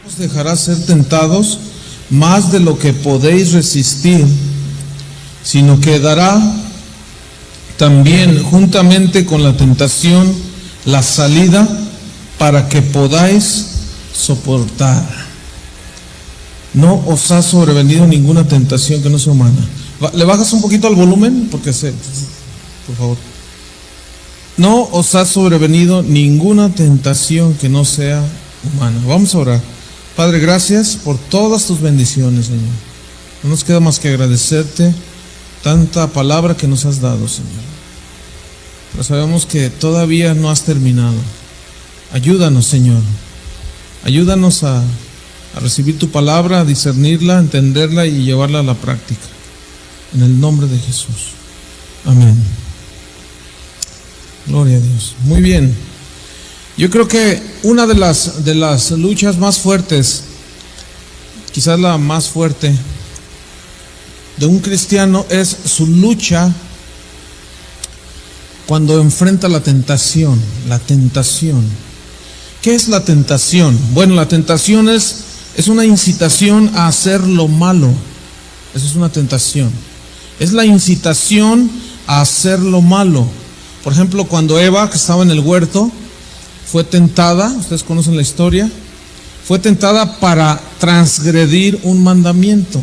os dejará ser tentados más de lo que podéis resistir, sino que dará también juntamente con la tentación la salida para que podáis soportar. No os ha sobrevenido ninguna tentación que no sea humana. ¿Le bajas un poquito al volumen? Por favor. No os ha sobrevenido ninguna tentación que no sea humana. Vamos a orar. Padre, gracias por todas tus bendiciones, Señor. No nos queda más que agradecerte tanta palabra que nos has dado, Señor. Pero sabemos que todavía no has terminado. Ayúdanos, Señor. Ayúdanos a recibir tu palabra, a discernirla, a entenderla y llevarla a la práctica. En el nombre de Jesús. Amén. Gloria a Dios. Muy bien. Yo creo que una de las luchas más fuertes, quizás la más fuerte de un cristiano, es su lucha cuando enfrenta la tentación. La tentación. ¿Qué es la tentación? Bueno, la tentación es una incitación a hacer lo malo. Eso es una tentación. Es la incitación a hacer lo malo. Por ejemplo, cuando Eva, que estaba en el huerto, fue tentada, ustedes conocen la historia, fue tentada para transgredir un mandamiento.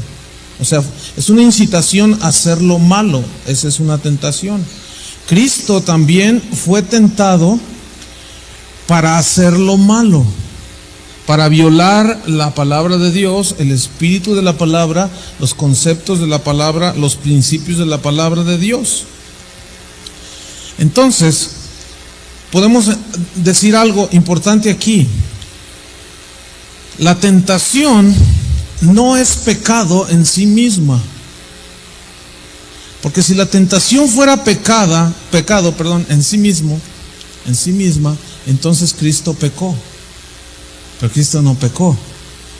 O sea, es una incitación a hacer lo malo. Esa es una tentación. Cristo también fue tentado para hacer lo malo, para violar la palabra de Dios, el espíritu de la palabra, los conceptos de la palabra, los principios de la palabra de Dios. Entonces, podemos decir algo importante aquí. La tentación no es pecado en sí misma. Porque si la tentación fuera pecado, en sí misma, entonces Cristo pecó. Pero Cristo no pecó,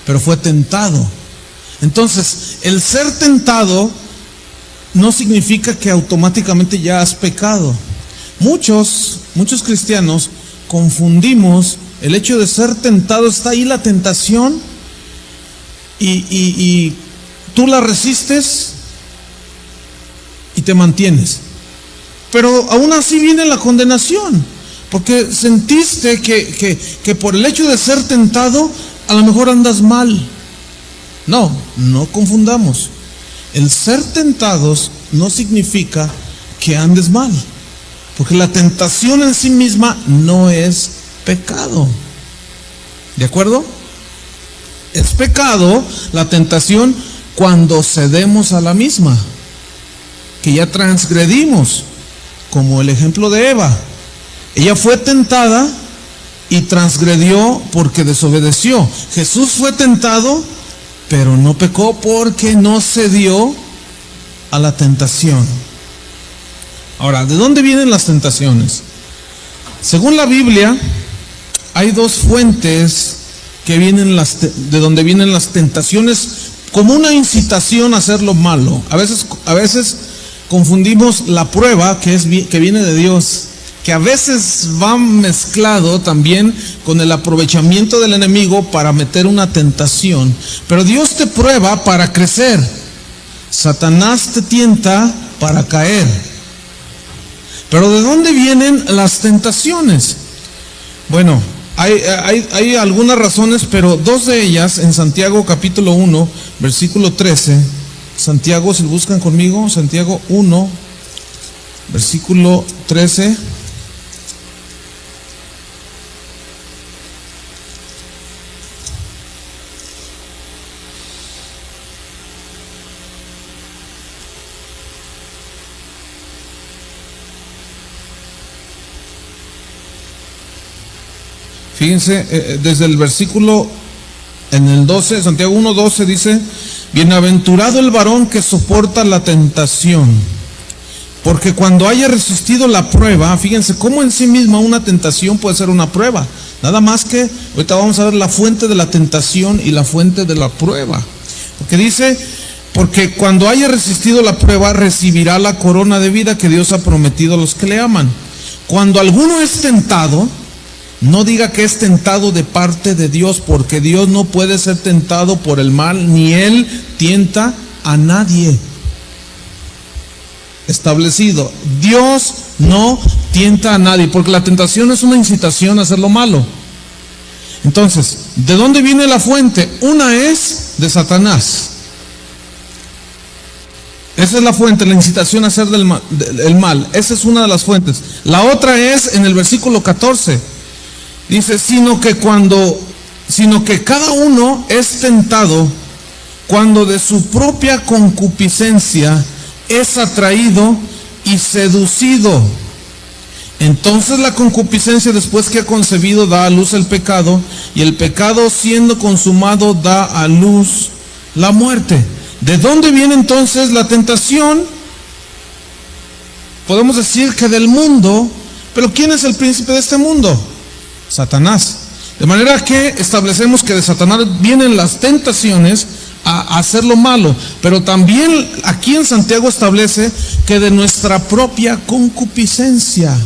pero fue tentado. Entonces, el ser tentado no significa que automáticamente ya has pecado. Muchos cristianos confundimos el hecho de ser tentado. Está ahí la tentación y tú la resistes y te mantienes. Pero aún así viene la condenación, porque sentiste que por el hecho de ser tentado a lo mejor andas mal. No confundamos. El ser tentados no significa que andes mal, porque la tentación en sí misma no es pecado. ¿De acuerdo? Es pecado la tentación cuando cedemos a la misma, que ya transgredimos, como el ejemplo de Eva. Ella fue tentada y transgredió porque desobedeció. Jesús fue tentado, pero no pecó porque no cedió a la tentación. Ahora, ¿de dónde vienen las tentaciones? Según la Biblia, hay dos fuentes de donde vienen las tentaciones, como una incitación a hacer lo malo. A veces confundimos la prueba que viene de Dios, que a veces va mezclado también con el aprovechamiento del enemigo para meter una tentación. Pero Dios te prueba para crecer. Satanás te tienta para caer. Pero ¿de dónde vienen las tentaciones? Bueno, hay algunas razones, pero dos de ellas en Santiago capítulo 1, versículo 13. Santiago, si lo buscan conmigo, Santiago 1, versículo 13. Fíjense, desde el versículo en el 12, Santiago 1:12 dice: bienaventurado el varón que soporta la tentación, porque cuando haya resistido la prueba, fíjense cómo en sí misma una tentación puede ser una prueba. Nada más que ahorita vamos a ver la fuente de la tentación y la fuente de la prueba. Porque dice: porque cuando haya resistido la prueba, recibirá la corona de vida que Dios ha prometido a los que le aman. Cuando alguno es tentado, no diga que es tentado de parte de Dios, porque Dios no puede ser tentado por el mal, ni Él tienta a nadie. Establecido, Dios no tienta a nadie, porque la tentación es una incitación a hacer lo malo. Entonces, ¿de dónde viene la fuente? Una es de Satanás. Esa es la fuente, la incitación a hacer el mal. Esa es una de las fuentes. La otra es en el versículo 14. Dice, sino que cada uno es tentado cuando de su propia concupiscencia es atraído y seducido. Entonces la concupiscencia, después que ha concebido, da a luz el pecado, y el pecado, siendo consumado, da a luz la muerte. ¿De dónde viene entonces la tentación? Podemos decir que del mundo, pero ¿quién es el príncipe de este mundo? Satanás. De manera que establecemos que de Satanás vienen las tentaciones a hacer lo malo, pero también aquí en Santiago establece que de nuestra propia concupiscencia.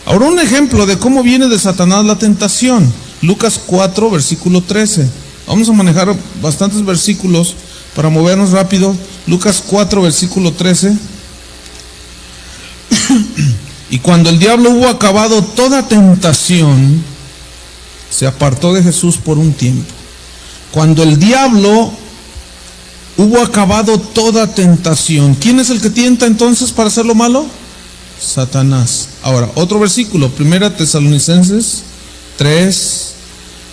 Ahora un ejemplo de cómo viene de Satanás la tentación. Lucas 4, versículo 13. Vamos a manejar bastantes versículos para movernos rápido. Lucas 4, versículo 13. Y cuando el diablo hubo acabado toda tentación, se apartó de Jesús por un tiempo. Cuando el diablo hubo acabado toda tentación, ¿quién es el que tienta entonces para hacer lo malo? Satanás. Ahora, otro versículo, 1 Tesalonicenses 3,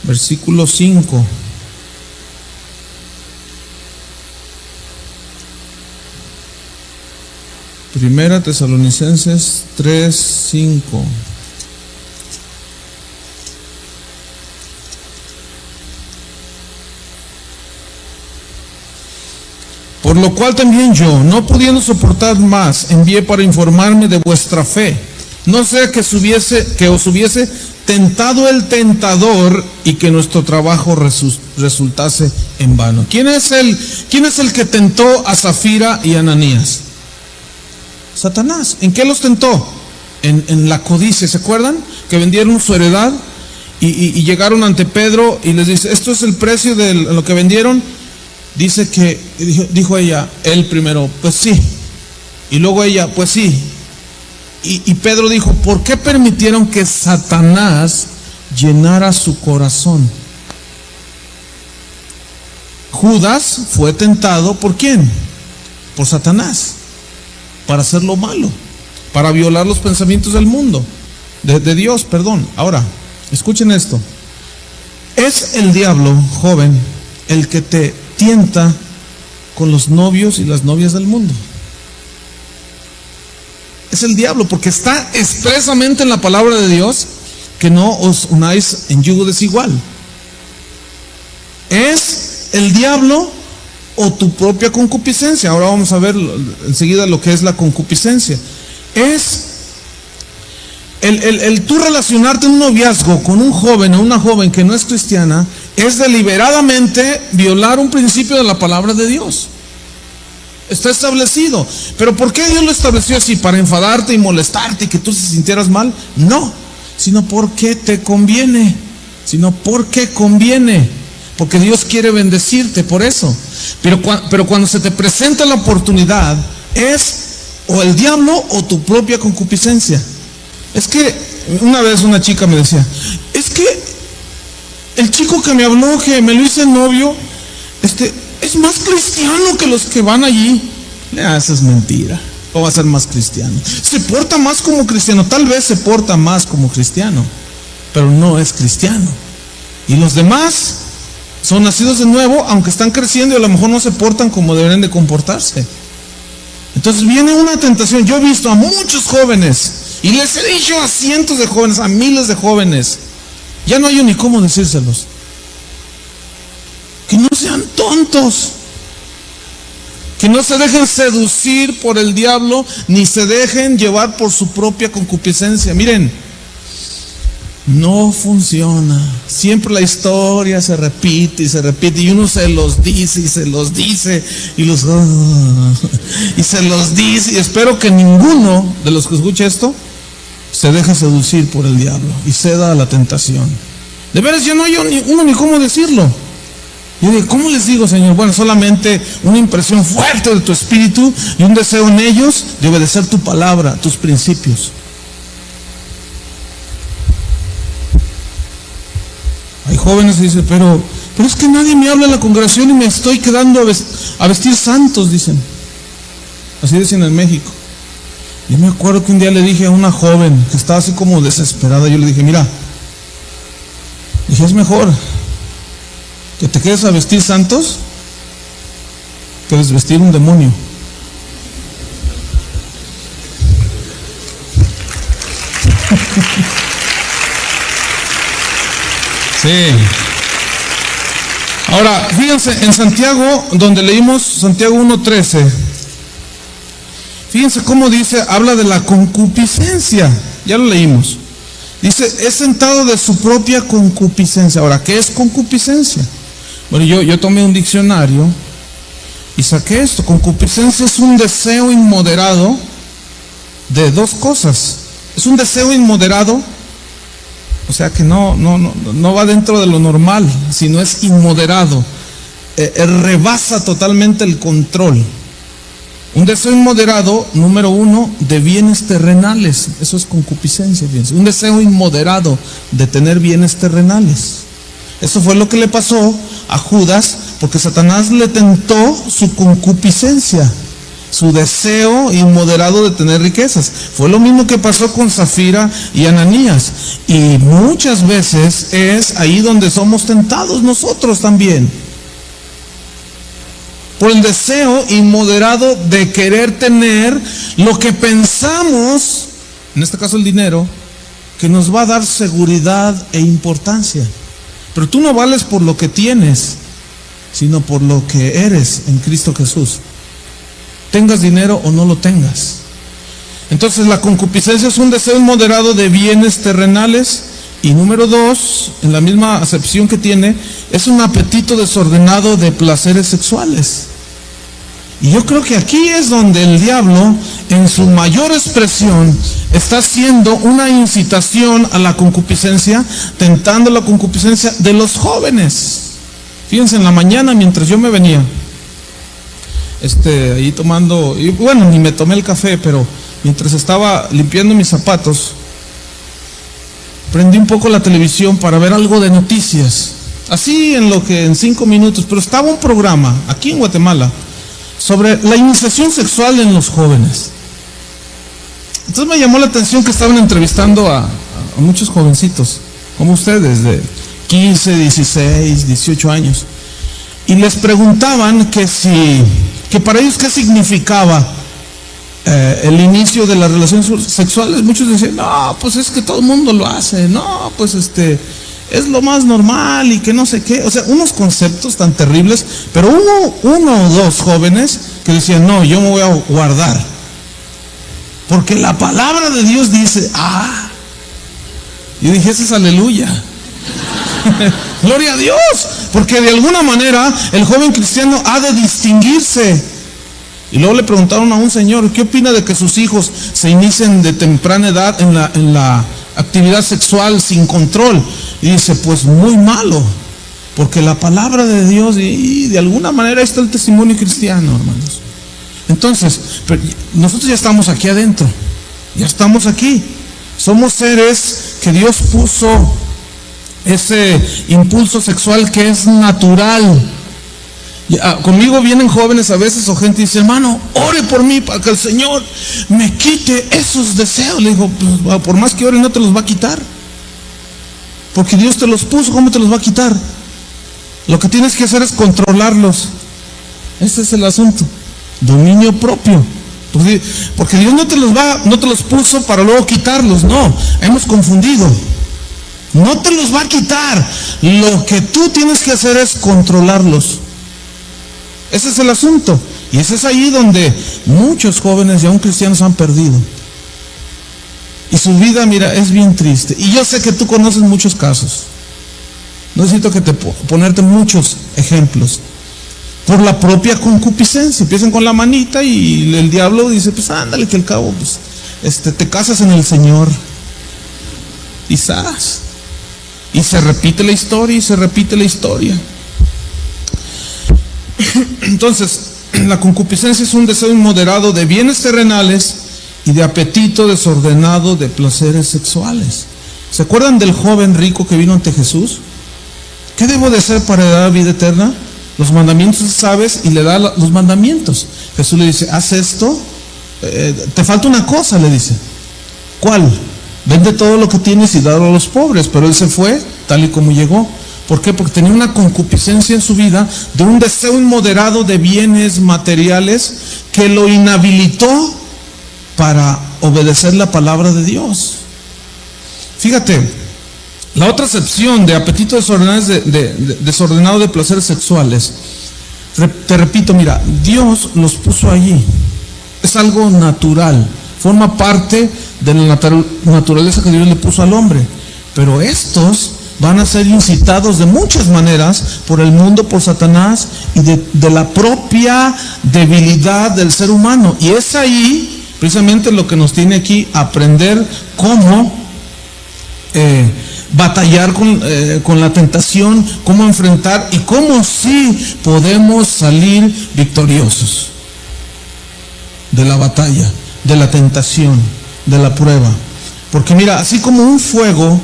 versículo 5. Primera Tesalonicenses 3, 5. Por lo cual también yo, no pudiendo soportar más, envié para informarme de vuestra fe, no sea que os hubiese tentado el tentador y que nuestro trabajo resultase en vano. ¿Quién es el que tentó a Zafira y a Ananías? Satanás. ¿En qué los tentó? En la codicia. ¿Se acuerdan? Que vendieron su heredad y llegaron ante Pedro y les dice, ¿esto es el precio de lo que vendieron? Dice que, dijo ella, él primero, pues sí. Y luego ella, pues sí. Y Pedro dijo, ¿por qué permitieron que Satanás llenara su corazón? Judas fue tentado, ¿por quién? Por Satanás, para hacer lo malo, para violar los pensamientos del mundo, de Dios, perdón. Ahora, escuchen esto. Es el diablo, joven, el que te tienta con los novios y las novias del mundo. Es el diablo, porque está expresamente en la palabra de Dios que no os unáis en yugo desigual. Es el diablo o tu propia concupiscencia. Ahora vamos a ver enseguida lo que es la concupiscencia. Es el tú relacionarte en un noviazgo con un joven o una joven que no es cristiana, es deliberadamente violar un principio de la palabra de Dios. Está establecido. ¿Pero por qué Dios lo estableció así? ¿Para enfadarte y molestarte y que tú te sintieras mal? No, sino porque te conviene. Porque Dios quiere bendecirte, por eso. Pero cuando se te presenta la oportunidad, es o el diablo o tu propia concupiscencia. Es que una vez una chica me decía, es que el chico que me habló, que me lo hice novio, es más cristiano que los que van allí. Esa es mentira. ¿Cómo va a ser más cristiano? Se porta más como cristiano. Tal vez se porta más como cristiano, pero no es cristiano. Y los demás son nacidos de nuevo, aunque están creciendo y a lo mejor no se portan como deberían de comportarse. Entonces viene una tentación. Yo he visto a muchos jóvenes, y les he dicho a cientos de jóvenes, a miles de jóvenes, ya no hay ni cómo decírselos, que no sean tontos, que no se dejen seducir por el diablo, ni se dejen llevar por su propia concupiscencia. Miren, no funciona. Siempre la historia se repite y se repite, y uno se los dice y se los dice y se los dice, y espero que ninguno de los que escuche esto se deja seducir por el diablo y ceda a la tentación. De veras, yo no hay uno ni cómo decirlo. Yo digo, ¿cómo les digo, Señor? Bueno, solamente una impresión fuerte de tu espíritu y un deseo en ellos de obedecer tu palabra, tus principios. Hay jóvenes que dicen, pero es que nadie me habla en la congregación y me estoy quedando a vestir santos, dicen. Así dicen en México. Yo me acuerdo que un día le dije a una joven que estaba así como desesperada, yo le dije, mira, dije, es mejor que te quedes a vestir santos que desvestir un demonio. Sí. Ahora, fíjense, en Santiago, donde leímos Santiago 1:13, fíjense cómo dice, habla de la concupiscencia. Ya lo leímos. Dice, es sentado de su propia concupiscencia. Ahora, ¿qué es concupiscencia? Bueno, yo tomé un diccionario y saqué esto. Concupiscencia es un deseo inmoderado de dos cosas. Es un deseo inmoderado, o sea que no va dentro de lo normal, sino es inmoderado. Rebasa totalmente el control. Un deseo inmoderado, número uno, de bienes terrenales. Eso es concupiscencia, fíjense. Un deseo inmoderado de tener bienes terrenales. Eso fue lo que le pasó a Judas, porque Satanás le tentó su concupiscencia, su deseo inmoderado de tener riquezas. Fue lo mismo que pasó con Zafira y Ananías. Y muchas veces es ahí donde somos tentados nosotros también. Por el deseo inmoderado de querer tener lo que pensamos, en este caso el dinero, que nos va a dar seguridad e importancia. Pero tú no vales por lo que tienes, sino por lo que eres en Cristo Jesús. Tengas dinero o no lo tengas. Entonces la concupiscencia es un deseo inmoderado de bienes terrenales. Y número dos, en la misma acepción que tiene, es un apetito desordenado de placeres sexuales. Y yo creo que aquí es donde el diablo, en su mayor expresión, está haciendo una incitación a la concupiscencia, tentando la concupiscencia de los jóvenes. Fíjense, en la mañana mientras yo me venía, ahí tomando, y bueno, ni me tomé el café, pero mientras estaba limpiando mis zapatos, prendí un poco la televisión para ver algo de noticias, así en 5 minutos, pero estaba un programa aquí en Guatemala sobre la iniciación sexual en los jóvenes. Entonces me llamó la atención que estaban entrevistando a muchos jovencitos, como ustedes, de 15, 16, 18 años, y les preguntaban que para ellos qué significaba el inicio de las relaciones sexuales. Muchos decían, no, pues es que todo el mundo lo hace, no, pues es lo más normal y que no sé qué. O sea, unos conceptos tan terribles, pero uno o dos jóvenes que decían, no, yo me voy a guardar, porque la palabra de Dios dice, yo dije, ese es aleluya. Gloria a Dios, porque de alguna manera el joven cristiano ha de distinguirse. Y luego le preguntaron a un señor, ¿qué opina de que sus hijos se inicien de temprana edad en la actividad sexual sin control? Y dice, pues muy malo, porque la palabra de Dios, y de alguna manera está el testimonio cristiano, hermanos. Entonces, nosotros ya estamos aquí adentro, ya estamos aquí, somos seres que Dios puso ese impulso sexual que es natural. Conmigo vienen jóvenes a veces o gente y dice, hermano, ore por mí para que el Señor me quite esos deseos. Le digo, pues, por más que ore no te los va a quitar, porque Dios te los puso. ¿Cómo te los va a quitar? Lo que tienes que hacer es controlarlos. Ese es el asunto, dominio propio. Porque Dios no te los puso para luego quitarlos. No, hemos confundido. No te los va a quitar. Lo que tú tienes que hacer es controlarlos. Ese es el asunto. Y ese es ahí donde muchos jóvenes y aún cristianos han perdido. Y su vida, mira, es bien triste. Y yo sé que tú conoces muchos casos. No necesito ponerte muchos ejemplos. Por la propia concupiscencia. Empiezan con la manita y el diablo dice, pues ándale, que al cabo pues, te casas en el Señor. quizás. Y se repite la historia y se repite la historia. Entonces, la concupiscencia es un deseo inmoderado de bienes terrenales y de apetito desordenado de placeres sexuales. ¿Se acuerdan del joven rico que vino ante Jesús? ¿Qué debo de hacer para heredar vida eterna? Los mandamientos, ¿sabes? Y le da los mandamientos. Jesús le dice, haz esto, te falta una cosa, le dice. ¿Cuál? Vende todo lo que tienes y dalo a los pobres. Pero él se fue tal y como llegó. ¿Por qué? Porque tenía una concupiscencia en su vida de un deseo inmoderado de bienes materiales que lo inhabilitó para obedecer la palabra de Dios. Fíjate, la otra acepción de apetito desordenado de placeres sexuales, te repito, mira, Dios los puso allí. Es algo natural, forma parte de la naturaleza que Dios le puso al hombre. Pero estos van a ser incitados de muchas maneras por el mundo, por Satanás y de la propia debilidad del ser humano. Y es ahí precisamente lo que nos tiene aquí aprender cómo batallar con la tentación, cómo enfrentar y cómo sí podemos salir victoriosos de la batalla, de la tentación, de la prueba. Porque mira, así como un fuego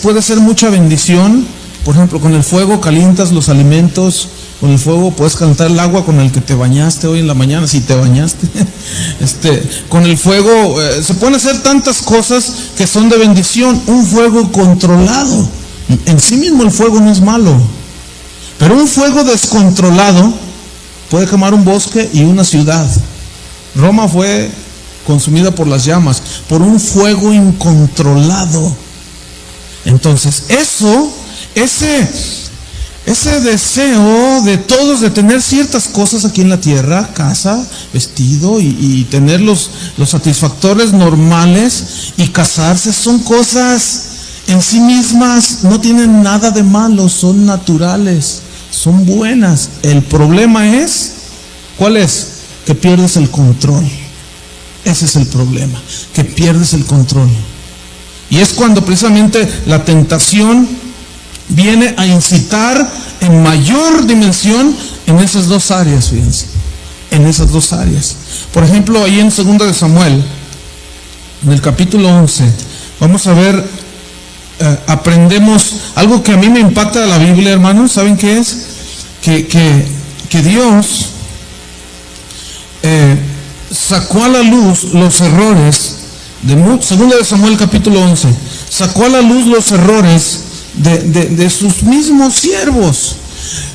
puede ser mucha bendición. Por ejemplo, con el fuego calientas los alimentos, con el fuego puedes calentar el agua con el que te bañaste hoy en la mañana, si te bañaste. Con el fuego se pueden hacer tantas cosas que son de bendición. Un fuego controlado, en sí mismo el fuego no es malo, pero un fuego descontrolado puede quemar un bosque y una ciudad. Roma fue consumida por las llamas, por un fuego incontrolado. Entonces, ese deseo de todos de tener ciertas cosas aquí en la tierra, casa, vestido y tener los satisfactores normales y casarse, son cosas en sí mismas, no tienen nada de malo, son naturales, son buenas. El problema es, ¿cuál es? Que pierdes el control. Ese es el problema, que pierdes el control. Y es cuando precisamente la tentación viene a incitar en mayor dimensión en esas dos áreas, fíjense, en esas dos áreas. Por ejemplo, ahí en 2 de Samuel, en el capítulo 11, vamos a ver, aprendemos algo que a mí me impacta de la Biblia, hermanos. ¿Saben qué es? Que Dios sacó a la luz los errores de 2 de Samuel capítulo 11, sacó a la luz los errores de sus mismos siervos,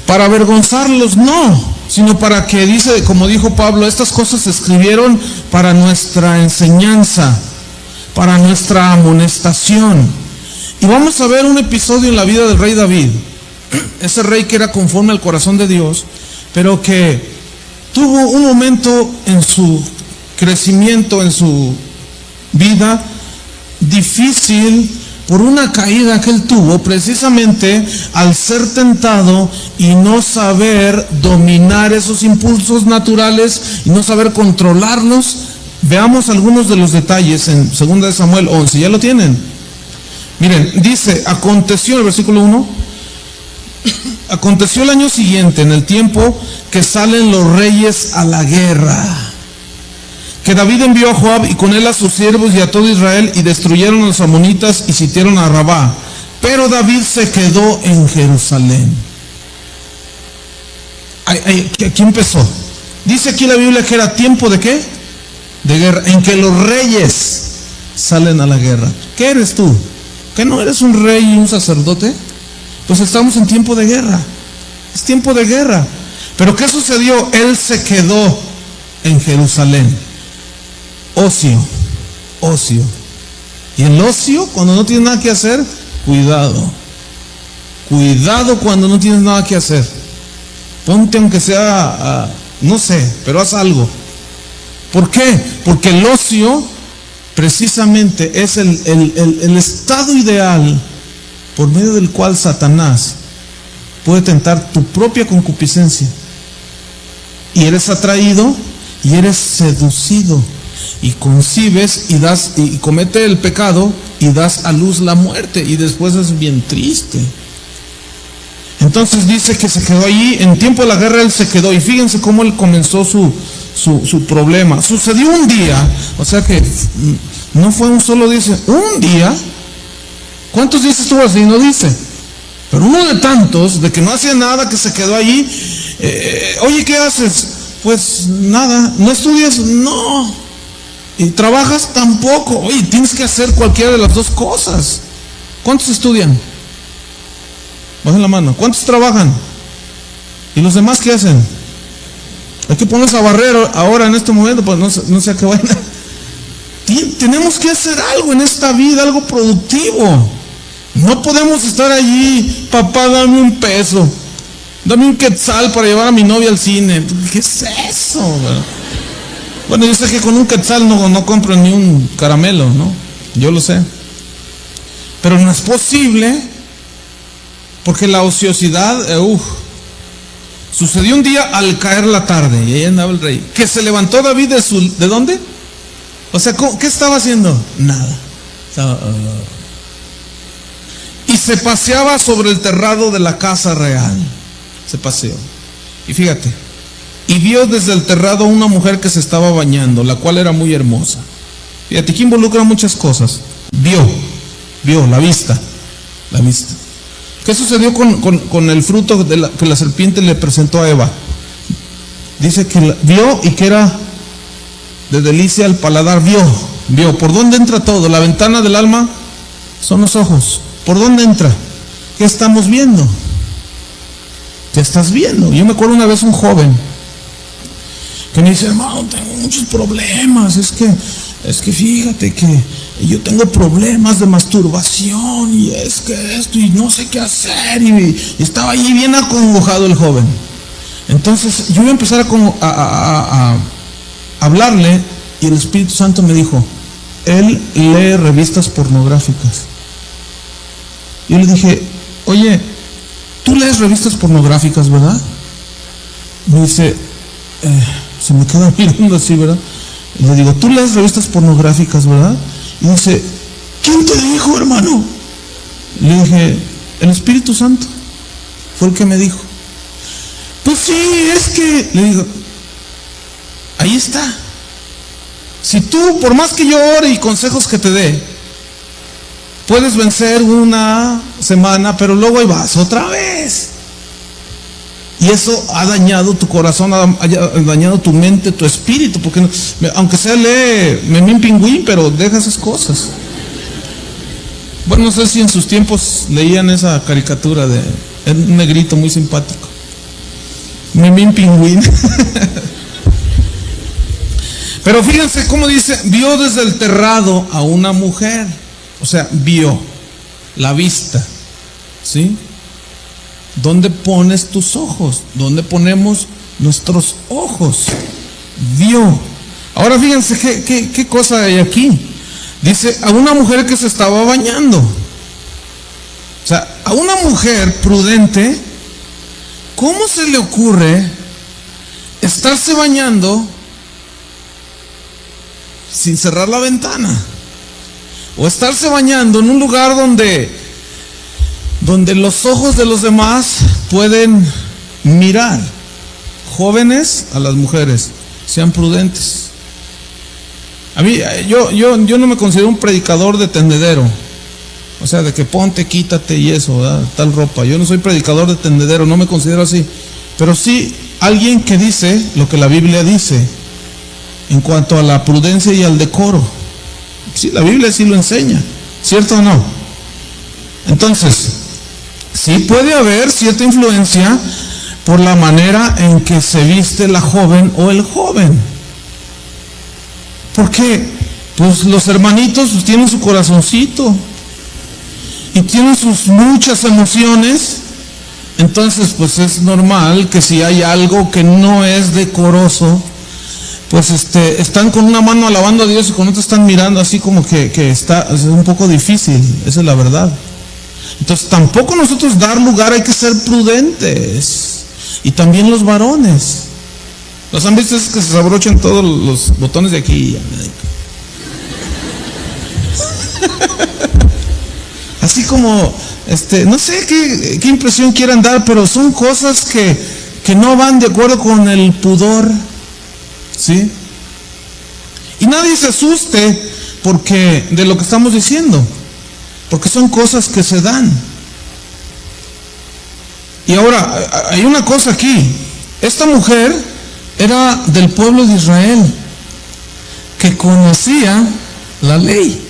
para avergonzarlos, no, sino para que, dice, como dijo Pablo, estas cosas se escribieron para nuestra enseñanza, para nuestra amonestación. Y vamos a ver un episodio en la vida del rey David, ese rey que era conforme al corazón de Dios, pero que tuvo un momento en su crecimiento, en su vida difícil por una caída que él tuvo precisamente al ser tentado y no saber dominar esos impulsos naturales y no saber controlarlos. Veamos algunos de los detalles en 2 de Samuel 11. ¿Ya lo tienen? Miren, dice, aconteció, el versículo 1, aconteció el año siguiente, en el tiempo que salen los reyes a la guerra, que David envió a Joab y con él a sus siervos y a todo Israel, y destruyeron a los amonitas y sitiaron a Rabá. Pero David se quedó en Jerusalén. Aquí empezó. Dice aquí la Biblia que era tiempo de ¿qué? De guerra, en que los reyes salen a la guerra. ¿Qué eres tú? ¿Que no eres un rey y un sacerdote? Pues estamos en tiempo de guerra. Es tiempo de guerra. Pero ¿qué sucedió? Él se quedó en Jerusalén. Ocio. Y el ocio, cuando no tienes nada que hacer, cuidado cuando no tienes nada que hacer. Ponte aunque sea, no sé, pero haz algo. ¿Por qué? Porque el ocio precisamente es el estado ideal por medio del cual Satanás puede tentar tu propia concupiscencia. Y eres atraído y eres seducido. Y concibes y comete el pecado y das a luz la muerte, y después es bien triste. Entonces dice que se quedó allí, en tiempo de la guerra él se quedó, y fíjense cómo él comenzó su problema. Sucedió un día, o sea que no fue un solo día, un día. ¿Cuántos días estuvo así? No dice, pero uno de tantos, de que no hacía nada, que se quedó allí. Oye, ¿qué haces? Pues nada. ¿No estudias? No. ¿Y trabajas? Tampoco. Oye, tienes que hacer cualquiera de las dos cosas. ¿Cuántos estudian? Bajen la mano. ¿Cuántos trabajan? ¿Y los demás qué hacen? Hay que ponerse a barrer ahora en este momento, pues no sé a qué vayan. Tenemos que hacer algo en esta vida, algo productivo. No podemos estar allí, papá, dame un peso, dame un quetzal para llevar a mi novia al cine. ¿Qué es eso? Bueno, yo sé que con un quetzal no compro ni un caramelo, ¿no? Yo lo sé. Pero no es posible, porque la ociosidad, sucedió un día al caer la tarde, y ahí andaba el rey, que se levantó David ¿de dónde? O sea, ¿qué estaba haciendo? Nada. Y se paseaba sobre el terrado de la casa real. Se paseó. Y fíjate, y vio desde el terrado a una mujer que se estaba bañando, la cual era muy hermosa. Fíjate, que involucra muchas cosas. Vio, la vista. ¿Qué sucedió con el fruto que la serpiente le presentó a Eva? Dice que vio y que era de delicia al paladar. Vio. ¿Por dónde entra todo? La ventana del alma son los ojos. ¿Por dónde entra? ¿Qué estamos viendo? ¿Qué estás viendo? Yo me acuerdo una vez un joven que me dice, hermano, tengo muchos problemas, es que fíjate que yo tengo problemas de masturbación, y es que esto, y no sé qué hacer, y estaba allí bien acongojado el joven. Entonces yo iba a empezar a hablarle, y el Espíritu Santo me dijo, él lee revistas pornográficas. Yo le dije, oye, ¿tú lees revistas pornográficas, verdad? Me dice, se me queda mirando así, ¿verdad? Y le digo, ¿tú lees revistas pornográficas, verdad? Y dice, ¿quién te dijo, hermano? Le dije, el Espíritu Santo fue el que me dijo. Pues sí, es que, le digo, ahí está. Si tú, por más que yo ore y consejos que te dé, puedes vencer una semana, pero luego ahí vas otra vez. Y eso ha dañado tu corazón, ha dañado tu mente, tu espíritu, porque aunque sea lee Memín Pingüín, pero deja esas cosas. Bueno, no sé si en sus tiempos leían esa caricatura de un negrito muy simpático, Memín Pingüín. Pero fíjense cómo dice, vio desde el terrado a una mujer. O sea, vio, la vista, ¿sí? ¿Dónde pones tus ojos? ¿Dónde ponemos nuestros ojos? Vio. Ahora fíjense qué cosa hay aquí. Dice, a una mujer que se estaba bañando. O sea, a una mujer prudente, ¿cómo se le ocurre estarse bañando sin cerrar la ventana? O estarse bañando en un lugar donde los ojos de los demás pueden mirar. Jóvenes, a las mujeres, sean prudentes. A mí, yo no me considero un predicador de tendedero. O sea, de que ponte, quítate y eso, ¿verdad? Tal ropa. Yo no soy predicador de tendedero, no me considero así. Pero sí alguien que dice lo que la Biblia dice en cuanto a la prudencia y al decoro. Sí, la Biblia sí lo enseña, ¿cierto o no? Entonces, sí puede haber cierta influencia por la manera en que se viste la joven o el joven. Porque, pues los hermanitos pues, tienen su corazoncito y tienen sus muchas emociones. Entonces, pues es normal que si hay algo que no es decoroso, pues están con una mano alabando a Dios y con otra están mirando así como que es un poco difícil, esa es la verdad. Entonces tampoco nosotros dar lugar, hay que ser prudentes. Y también los varones. ¿Los han visto? Es que se abrochan todos los botones de aquí. así como, no sé qué impresión quieran dar, pero son cosas que no van de acuerdo con el pudor, ¿sí? Y nadie se asuste porque de lo que estamos diciendo, porque son cosas que se dan. Y ahora, hay una cosa aquí. Esta mujer era del pueblo de Israel, que conocía la ley.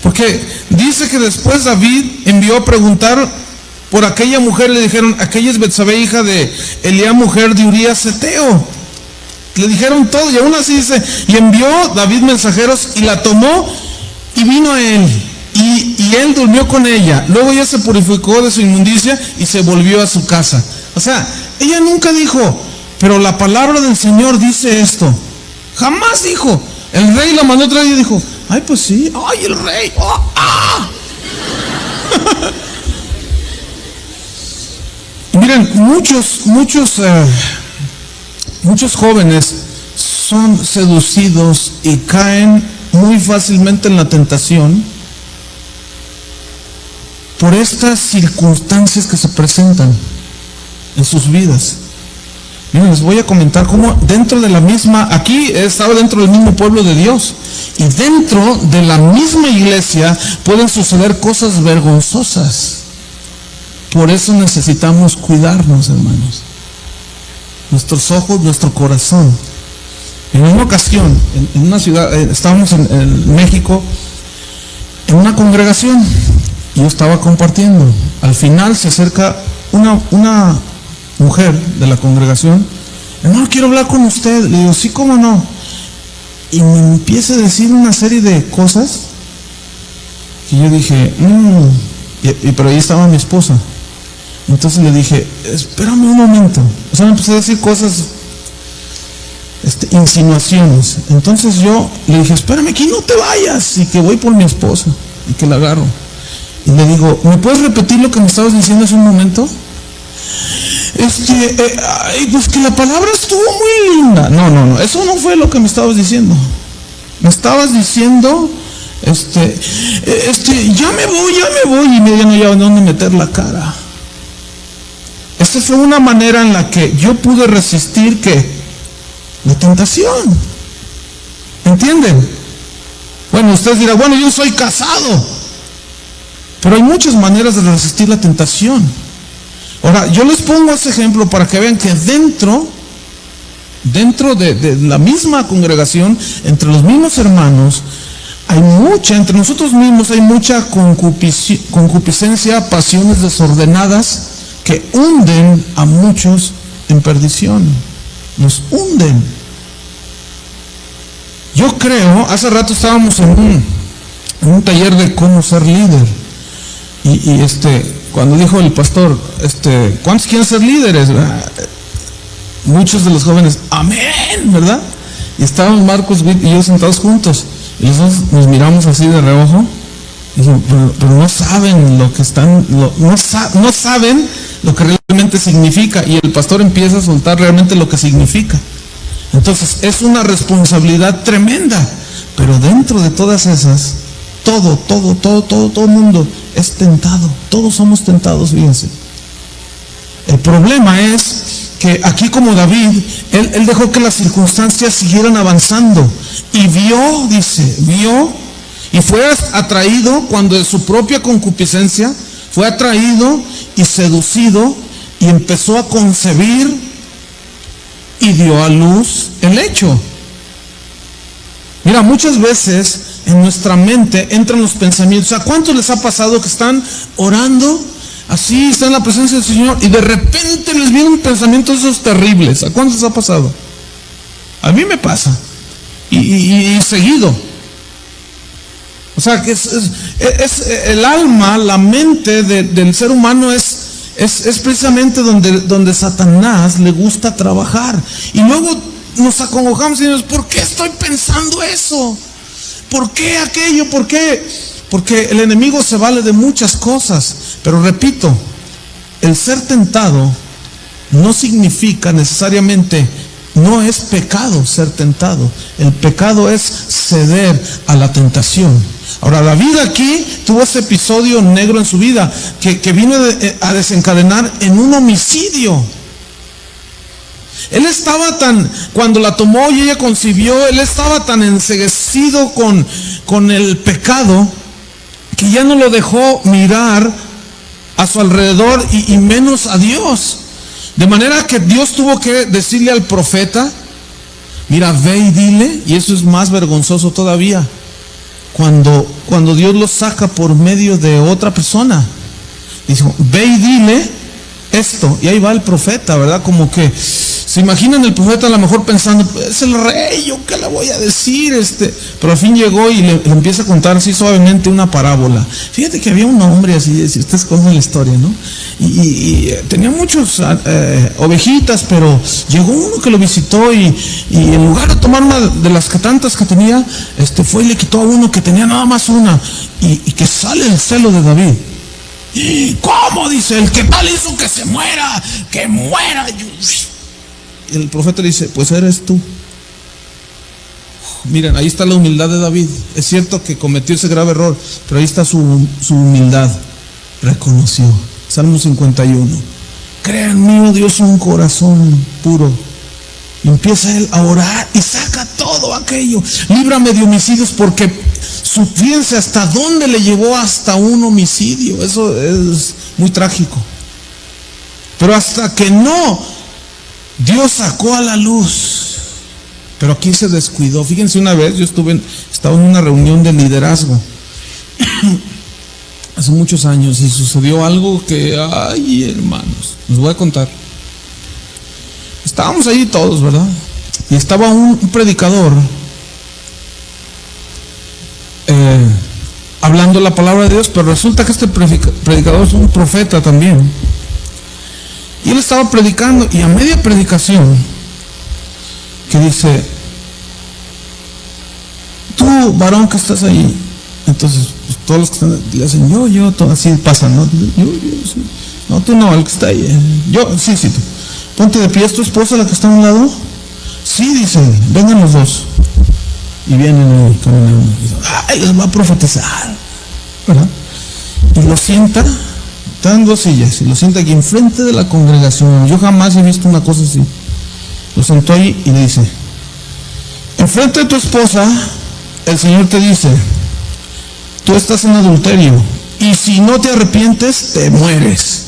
Porque dice que después David envió a preguntar por aquella mujer. Le dijeron, aquella es Betsabé, hija de Eliab, mujer de Urías Heteo. Le dijeron todo, y aún así dice, y envió David mensajeros, y la tomó, y vino a él, y él durmió con ella. Luego ella se purificó de su inmundicia, y se volvió a su casa. O sea, ella nunca dijo, pero la palabra del Señor dice esto. Jamás dijo. El rey la mandó otra vez y dijo, ay, pues sí, ay, el rey, oh, ah. Y miren, muchos jóvenes son seducidos y caen muy fácilmente en la tentación por estas circunstancias que se presentan en sus vidas. Miren, les voy a comentar cómo dentro de la misma, aquí estaba dentro del mismo pueblo de Dios, y dentro de la misma iglesia pueden suceder cosas vergonzosas. Por eso necesitamos cuidarnos, hermanos. Nuestros ojos, nuestro corazón. En una ocasión, en una ciudad, estábamos en México, en una congregación, y yo estaba compartiendo. Al final se acerca una mujer de la congregación. Hermano, quiero hablar con usted. Le digo, sí, cómo no. Y me empieza a decir una serie de cosas que yo dije, pero ahí estaba mi esposa. Entonces le dije, espérame un momento. O sea, me empecé a decir cosas, insinuaciones. Entonces yo le dije, espérame aquí, no te vayas, y que voy por mi esposa, y que la agarro. Y le digo, ¿me puedes repetir lo que me estabas diciendo hace un momento? Pues que la palabra estuvo muy linda. No, eso no fue lo que me estabas diciendo. Me estabas diciendo, ya me voy, y me no ya dónde meter la cara. Esta fue una manera en la que yo pude resistir la tentación. ¿Entienden? Bueno, ustedes dirán, bueno, yo soy casado. Pero hay muchas maneras de resistir la tentación. Ahora, yo les pongo ese ejemplo para que vean que dentro de la misma congregación, entre los mismos hermanos, entre nosotros mismos hay mucha concupiscencia, pasiones desordenadas que hunden a muchos en perdición. Nos hunden. Yo creo, hace rato estábamos en un taller de cómo ser líder. Y cuando dijo el pastor, ¿cuántos quieren ser líderes? Muchos de los jóvenes, amén, ¿verdad? Y estábamos Marcos y yo sentados juntos, y los dos nos miramos así de reojo, y digo, pero no saben lo que no saben lo que realmente significa, y el pastor empieza a soltar realmente lo que significa. Entonces, es una responsabilidad tremenda, pero dentro de todas esas, todo mundo es tentado. Todos somos tentados, fíjense. El problema es que aquí, como David, él dejó que las circunstancias siguieran avanzando, y vio, y fue atraído cuando de su propia concupiscencia, fue atraído y seducido, y empezó a concebir y dio a luz el hecho. Mira, muchas veces en nuestra mente entran los pensamientos. ¿A cuántos les ha pasado que están orando así, están en la presencia del Señor, y de repente les vienen pensamientos esos terribles? ¿A cuántos les ha pasado? A mí me pasa, y seguido. O sea, que es el alma, la mente del ser humano es precisamente donde Satanás le gusta trabajar. Y luego nos acongojamos y decimos, ¿por qué estoy pensando eso? ¿Por qué aquello? ¿Por qué? Porque el enemigo se vale de muchas cosas. Pero repito, el ser tentado no significa necesariamente no es pecado ser tentado. El pecado es ceder a la tentación. Ahora, David aquí tuvo ese episodio negro en su vida que vino a desencadenar en un homicidio. Él estaba cuando la tomó y ella concibió, él estaba tan enceguecido con el pecado que ya no lo dejó mirar a su alrededor y menos a Dios. De manera que Dios tuvo que decirle al profeta, mira, ve y dile, y eso es más vergonzoso todavía, cuando Dios lo saca por medio de otra persona. Dijo, ve y dile esto, y ahí va el profeta, ¿verdad? Como que se imaginan el profeta a lo mejor pensando, es el rey, ¿yo qué le voy a decir? Pero al fin llegó y le empieza a contar así suavemente una parábola. Fíjate que había un hombre así, si ustedes conocen la historia, ¿no? Y tenía muchos ovejitas, pero llegó uno que lo visitó y en lugar de tomar una de las tantas que tenía, fue y le quitó a uno que tenía nada más una, y que sale el celo de David. ¿Cómo? Dice, el que tal hizo que se muera, que muera. Y el profeta le dice, pues eres tú. Miren, ahí está la humildad de David. Es cierto que cometió ese grave error, pero ahí está su humildad. Reconoció. Salmo 51. Crea en mí, oh Dios, un corazón puro. Y empieza él a orar y saca todo aquello. Líbrame de homicidios, porque fíjense hasta dónde le llevó, hasta un homicidio. Eso es muy trágico. Pero hasta que no, Dios sacó a la luz. Pero aquí se descuidó. Fíjense, una vez yo estaba en una reunión de liderazgo hace muchos años, y sucedió algo que, ay, hermanos, les voy a contar. Estábamos allí todos, ¿verdad? Y estaba un predicador hablando la palabra de Dios, pero resulta que este predicador es un profeta también. Y él estaba predicando, y a media predicación, que dice, tú, varón que estás ahí. Entonces, pues, todos los que están le hacen, yo, todo, así pasan, ¿no? Yo, sí. No, tú no, el que está ahí. Yo, sí, tú. Ponte de pie. ¿Es tu esposa la que está a un lado? Sí, dice, vengan los dos. Y vienen ahí caminando. Y dicen, ay, les va a profetizar, ¿verdad? Y lo sienta. Están dos sillas, y lo sienta aquí enfrente de la congregación. Yo jamás he visto una cosa así. Lo sentó ahí y le dice, enfrente de tu esposa, el Señor te dice, tú estás en adulterio, y si no te arrepientes, te mueres.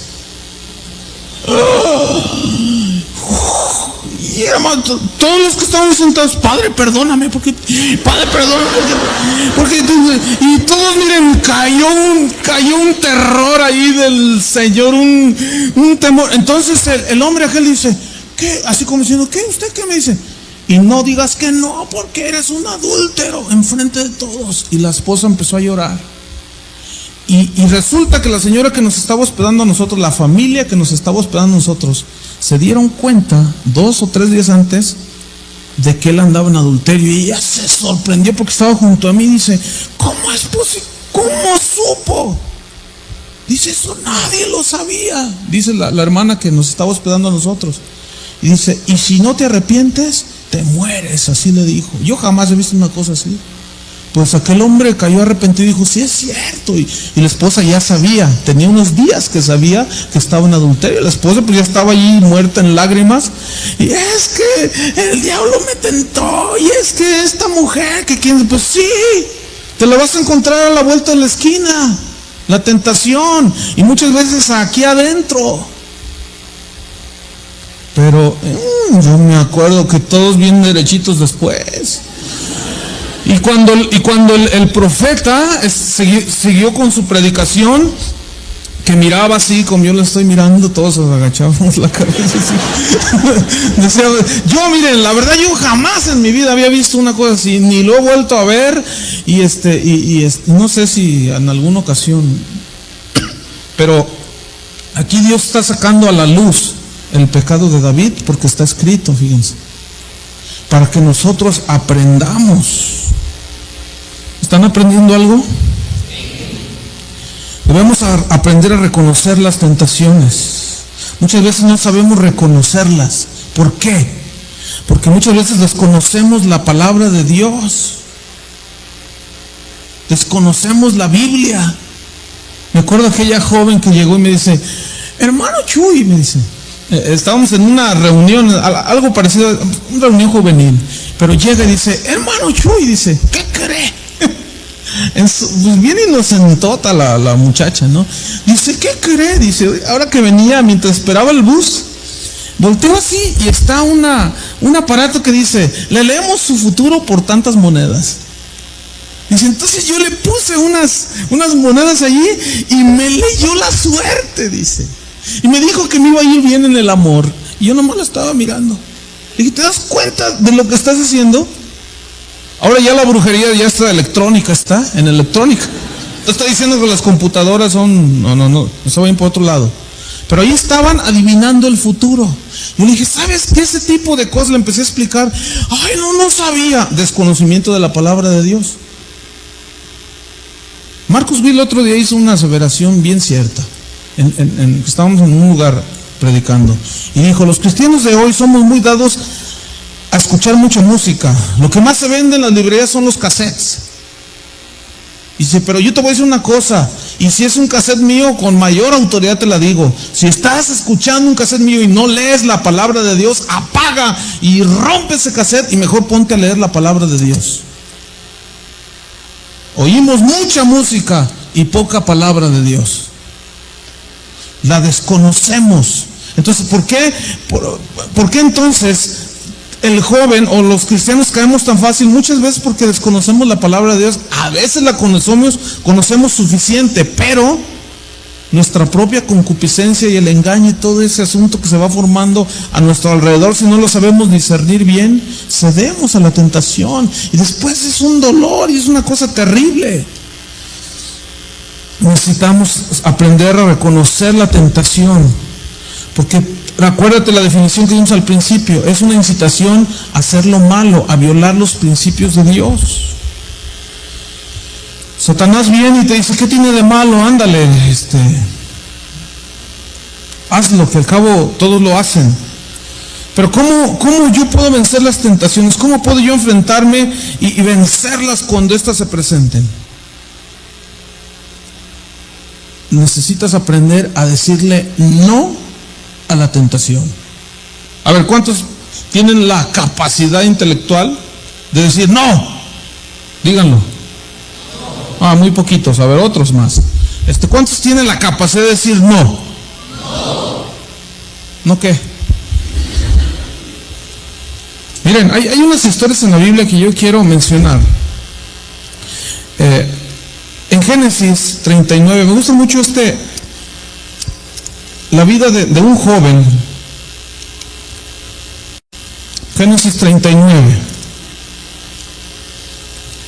Y hermano, todos los que estaban sentados, Padre, perdóname, porque y todos, miren, cayó un terror ahí del Señor, un temor. Entonces el hombre aquel dice, ¿qué? Así como diciendo, ¿qué? ¿Usted qué me dice? Y no digas que no, porque eres un adúltero, enfrente de todos. Y la esposa empezó a llorar. Y resulta que la señora que nos estaba hospedando a nosotros, la familia que nos estaba hospedando a nosotros, se dieron cuenta 2 o 3 días antes de que él andaba en adulterio, y ella se sorprendió porque estaba junto a mí y dice, ¿cómo es posible? ¿Cómo supo? Dice, eso nadie lo sabía. Dice la hermana que nos estaba hospedando a nosotros. Y dice, y si no te arrepientes, te mueres. Así le dijo. Yo jamás he visto una cosa así. Pues aquel hombre cayó arrepentido y dijo, sí es cierto. Y la esposa ya sabía, tenía unos días que sabía que estaba en adulterio. La esposa pues ya estaba allí muerta en lágrimas. Y es que el diablo me tentó. Y es que esta mujer, que quién, pues sí, te la vas a encontrar a la vuelta de la esquina. La tentación. Y muchas veces aquí adentro. Pero yo me acuerdo que todos bien derechitos después. Y cuando el profeta siguió con su predicación, que miraba así, como yo lo estoy mirando, todos agachábamos la cabeza así. Decía, yo miren, la verdad yo jamás en mi vida había visto una cosa así, ni lo he vuelto a ver, y no sé si en alguna ocasión, pero aquí Dios está sacando a la luz el pecado de David, porque está escrito, fíjense, para que nosotros aprendamos. ¿Están aprendiendo algo? Debemos aprender a reconocer las tentaciones. Muchas veces no sabemos reconocerlas. ¿Por qué? Porque muchas veces desconocemos la palabra de Dios. Desconocemos la Biblia. Me acuerdo aquella joven que llegó y me dice, hermano Chuy, me dice, estábamos en una reunión, algo parecido a una reunión juvenil, pero llega y dice, hermano Chuy, dice, ¿qué cree? Pues bien inocentota la muchacha, ¿no? Dice, ¿qué cree? Dice, ahora que venía, mientras esperaba el bus, volteó así y está un aparato que dice, le leemos su futuro por tantas monedas. Dice, entonces yo le puse unas monedas allí y me leyó la suerte, dice. Y me dijo que me iba a ir bien en el amor. Y yo nomás lo estaba mirando. Le dije, ¿te das cuenta de lo que estás haciendo? Ahora ya la brujería ya está electrónica, está en electrónica. Te está diciendo que las computadoras son, no se vayan por otro lado. Pero ahí estaban adivinando el futuro. Yo le dije, ¿sabes qué? Ese tipo de cosas le empecé a explicar. Ay, no sabía. Desconocimiento de la palabra de Dios. Marcus Bill el otro día hizo una aseveración bien cierta. Estábamos en un lugar predicando. Y dijo, los cristianos de hoy somos muy dados a escuchar mucha música. Lo que más se vende en las librerías son los cassettes. Y dice, pero yo te voy a decir una cosa, y si es un cassette mío, con mayor autoridad te la digo, si estás escuchando un cassette mío y no lees la palabra de Dios, apaga y rompe ese cassette y mejor ponte a leer la palabra de Dios. Oímos mucha música y poca palabra de Dios. La desconocemos. Entonces, ¿por qué entonces el joven o los cristianos caemos tan fácil? Muchas veces porque desconocemos la palabra de Dios. A veces la conocemos suficiente, pero nuestra propia concupiscencia y el engaño y todo ese asunto que se va formando a nuestro alrededor, si no lo sabemos discernir bien, cedemos a la tentación y después es un dolor y es una cosa terrible. Necesitamos aprender a reconocer la tentación, porque acuérdate la definición que dimos al principio, es una incitación a hacer lo malo, a violar los principios de Dios. Satanás viene y te dice, ¿qué tiene de malo? Ándale, hazlo, que al cabo todos lo hacen. Pero ¿cómo yo puedo vencer las tentaciones? ¿Cómo puedo yo enfrentarme y vencerlas cuando éstas se presenten? Necesitas aprender a decirle no a la tentación. A ver, ¿cuántos tienen la capacidad intelectual de decir no? Díganlo. Muy poquitos, a ver, otros más. ¿Cuántos tienen la capacidad de decir no? ¿No qué? Miren, hay unas historias en la Biblia que yo quiero mencionar. En Génesis 39, me gusta mucho la vida de un joven. Génesis 39.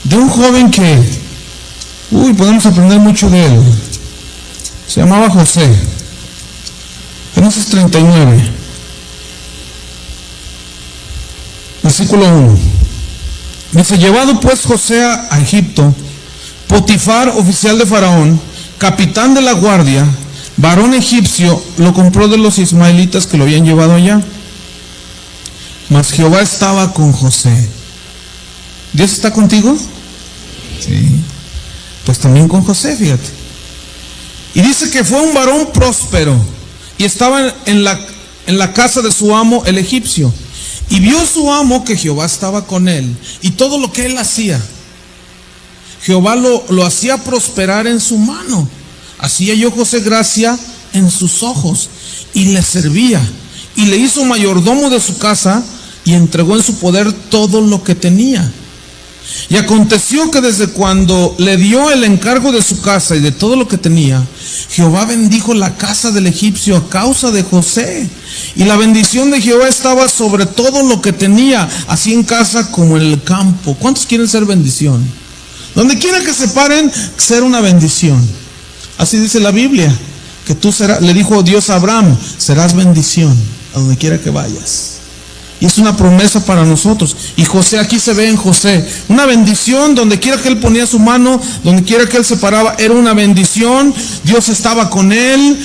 De un joven que, podemos aprender mucho de él. Se llamaba José. Génesis 39. Versículo 1. Dice, llevado pues José a Egipto, Potifar, oficial de Faraón, capitán de la guardia, varón egipcio, lo compró de los ismaelitas que lo habían llevado allá. Mas Jehová estaba con José. ¿Dios está contigo? Sí. Pues también con José, fíjate. Y dice que fue un varón próspero y estaba en la casa de su amo, el egipcio. Y vio su amo que Jehová estaba con él y todo lo que él hacía, Jehová lo hacía prosperar en su mano. Así halló José gracia en sus ojos y le servía y le hizo mayordomo de su casa y entregó en su poder todo lo que tenía. Y aconteció que desde cuando le dio el encargo de su casa y de todo lo que tenía, Jehová bendijo la casa del egipcio a causa de José. Y la bendición de Jehová estaba sobre todo lo que tenía, así en casa como en el campo. ¿Cuántos quieren ser bendición? Donde quiera que se paren, ser una bendición. Así dice la Biblia, que tú serás, le dijo Dios a Abraham, serás bendición a donde quiera que vayas. Y es una promesa para nosotros. Y José, aquí se ve en José, una bendición donde quiera que él ponía su mano, donde quiera que él se paraba, era una bendición. Dios estaba con él,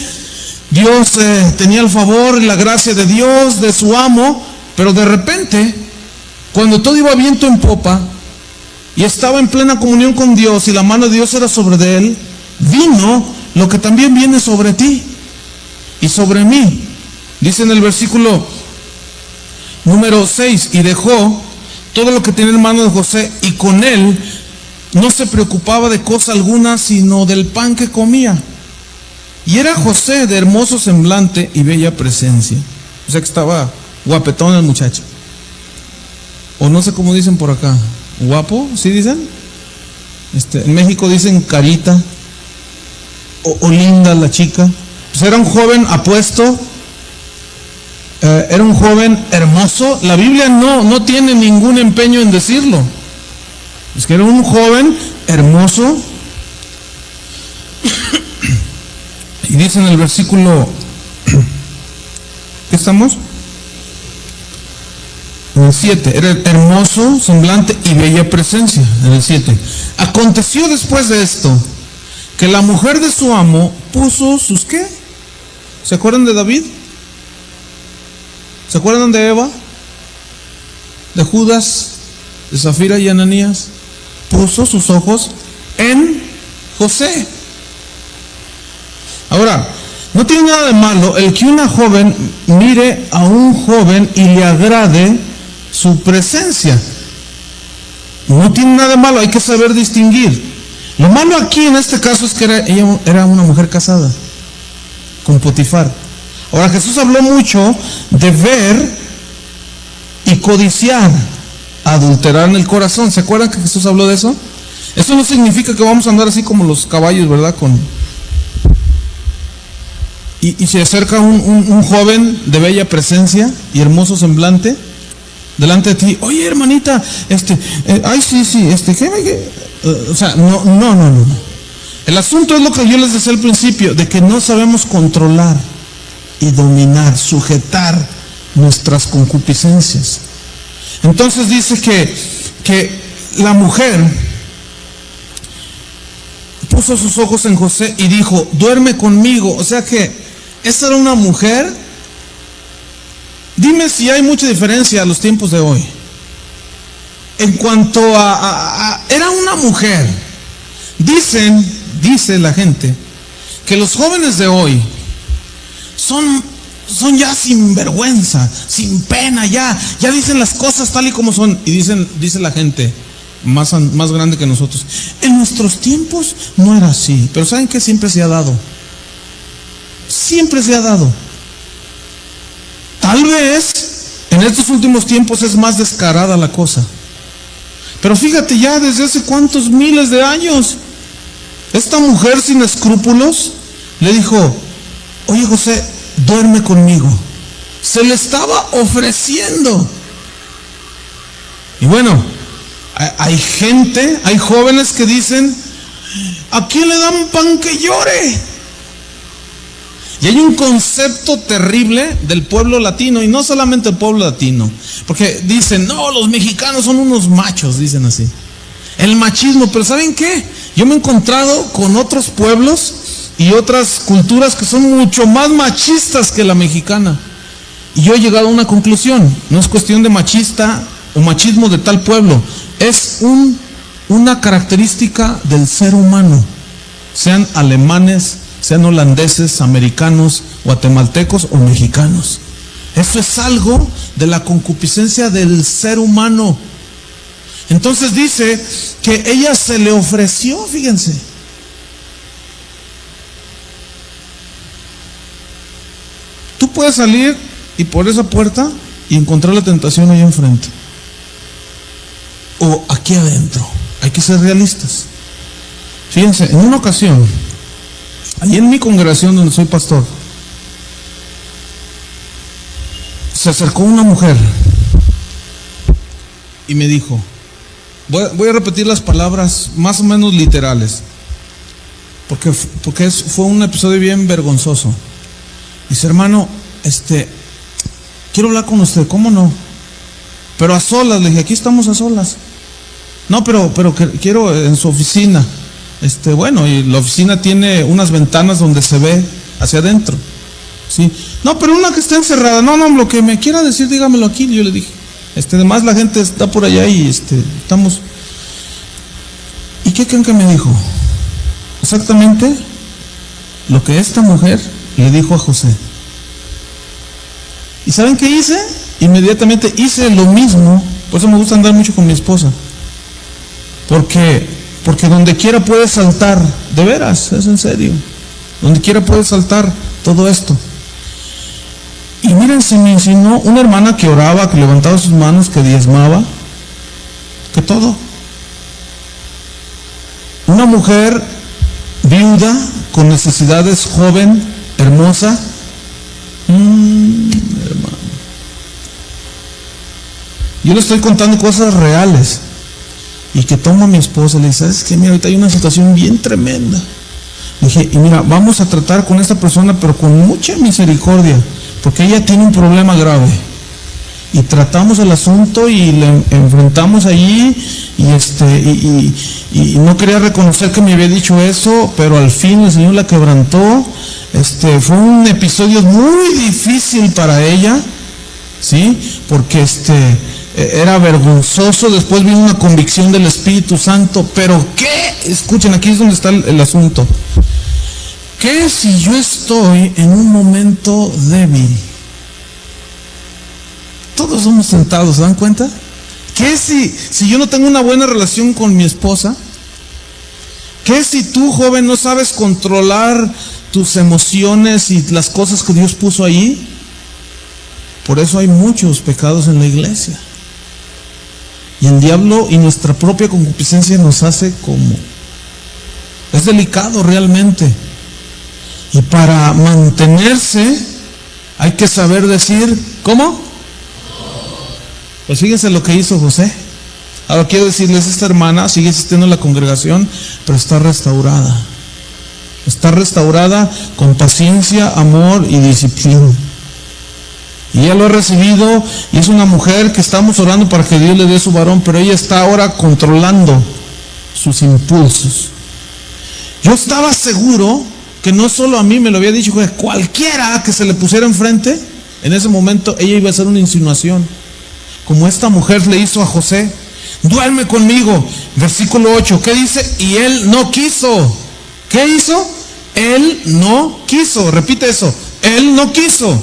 Dios tenía el favor y la gracia de Dios, de su amo. Pero de repente cuando todo iba viento en popa y estaba en plena comunión con Dios y la mano de Dios era sobre él, vino lo que también viene sobre ti y sobre mí. Dice en el versículo número 6, y dejó todo lo que tenía en mano de José, y con él no se preocupaba de cosa alguna, sino del pan que comía. Y era José de hermoso semblante y bella presencia. O sea que estaba guapetón el muchacho. O no sé cómo dicen por acá. ¿Guapo? ¿Sí dicen? En México dicen carita. O linda la chica. Pues era un joven apuesto. Era un joven hermoso. La Biblia no tiene ningún empeño en decirlo. Es que era un joven hermoso. Y dice en el versículo, ¿qué estamos? En el 7, era hermoso, semblante y bella presencia. En el 7. Aconteció después de esto, que la mujer de su amo puso sus ¿qué? ¿Se acuerdan de David? ¿Se acuerdan de Eva? ¿De Judas? ¿De Zafira y Ananías? Puso sus ojos en José. Ahora, no tiene nada de malo el que una joven mire a un joven y le agrade su presencia. No tiene nada de malo, hay que saber distinguir. Lo malo aquí en este caso es que ella era una mujer casada con Potifar. Ahora, Jesús habló mucho de ver y codiciar, adulterar en el corazón. ¿Se acuerdan que Jesús habló de eso? Eso no significa que vamos a andar así como los caballos, ¿verdad? Y se acerca un joven de bella presencia y hermoso semblante delante de ti. Oye, hermanita, ay, sí, o sea, no. El asunto es lo que yo les decía al principio, de que no sabemos controlar y dominar, sujetar nuestras concupiscencias. Entonces dice que la mujer puso sus ojos en José y dijo, duerme conmigo. O sea que esa era una mujer. Dime si hay mucha diferencia a los tiempos de hoy. En cuanto era una mujer. Dice la gente que los jóvenes de hoy son ya sin vergüenza, sin pena, ya dicen las cosas tal y como son. Y dice la gente más grande que nosotros, en nuestros tiempos no era así. Pero ¿saben qué? Siempre se ha dado. Siempre se ha dado. Tal vez en estos últimos tiempos es más descarada la cosa. Pero fíjate, ya desde hace cuántos miles de años, esta mujer sin escrúpulos le dijo, oye José, duerme conmigo. Se le estaba ofreciendo. Y bueno, hay jóvenes que dicen, ¿a quién le dan pan que llore? Y hay un concepto terrible del pueblo latino, y no solamente el pueblo latino, porque dicen, no, los mexicanos son unos machos, dicen así. El machismo, pero ¿saben qué? Yo me he encontrado con otros pueblos y otras culturas que son mucho más machistas que la mexicana. Y yo he llegado a una conclusión, no es cuestión de machista o machismo de tal pueblo, es una característica del ser humano, sean alemanes, sean holandeses, americanos, guatemaltecos o mexicanos. Eso es algo de la concupiscencia del ser humano. Entonces dice que ella se le ofreció, fíjense. Tú puedes salir y por esa puerta y encontrar la tentación ahí enfrente. O aquí adentro. Hay que ser realistas. Fíjense, en una ocasión, allí en mi congregación donde soy pastor, se acercó una mujer y me dijo, voy a repetir las palabras más o menos literales, porque fue un episodio bien vergonzoso. Dice, hermano, quiero hablar con usted. ¿Cómo no? Pero a solas. Le dije, aquí estamos a solas. No, pero quiero en su oficina. Bueno, y la oficina tiene unas ventanas donde se ve hacia adentro. ¿Sí? No, pero una que está encerrada. No, lo que me quiera decir, dígamelo aquí. Y yo le dije, Además la gente está por allá y estamos. ¿Y qué creen que me dijo? Exactamente lo que esta mujer le dijo a José. ¿Y saben qué hice? Inmediatamente hice lo mismo. Por eso me gusta andar mucho con mi esposa. Porque donde quiera puede saltar, de veras, es en serio. Donde quiera puede saltar todo esto. Y miren, se me insinuó una hermana que oraba, que levantaba sus manos, que diezmaba, que todo. Una mujer viuda, con necesidades, joven, hermosa. Hermano. Yo le estoy contando cosas reales. Y que tomo a mi esposa y le dice, ¿sabes qué? Mira, ahorita hay una situación bien tremenda. Le dije, y mira, vamos a tratar con esta persona, pero con mucha misericordia, porque ella tiene un problema grave. Y tratamos el asunto y le enfrentamos allí, y no quería reconocer que me había dicho eso, pero al fin el Señor la quebrantó. Fue un episodio muy difícil para ella, ¿sí? Porque era vergonzoso. Después vino una convicción del Espíritu Santo. Pero ¿qué? Escuchen, aquí es donde está el asunto. ¿Qué si yo estoy en un momento débil? Todos somos tentados, ¿se dan cuenta? ¿Qué si yo no tengo una buena relación con mi esposa? ¿Qué si tú, joven, no sabes controlar tus emociones y las cosas que Dios puso ahí? Por eso hay muchos pecados en la iglesia. Y el diablo y nuestra propia concupiscencia nos hace como. Es delicado realmente. Y para mantenerse hay que saber decir, ¿cómo? Pues fíjense lo que hizo José. Ahora quiero decirles, esta hermana sigue existiendo en la congregación, pero está restaurada. Está restaurada con paciencia, amor y disciplina. Y ella lo ha recibido, y es una mujer que estamos orando para que Dios le dé su varón, pero ella está ahora controlando sus impulsos. Yo estaba seguro que no solo a mí me lo había dicho, que cualquiera que se le pusiera enfrente, en ese momento ella iba a hacer una insinuación, como esta mujer le hizo a José. Duerme conmigo. Versículo 8, ¿qué dice? Y él no quiso. ¿Qué hizo? Él no quiso. Repite eso. Él no quiso.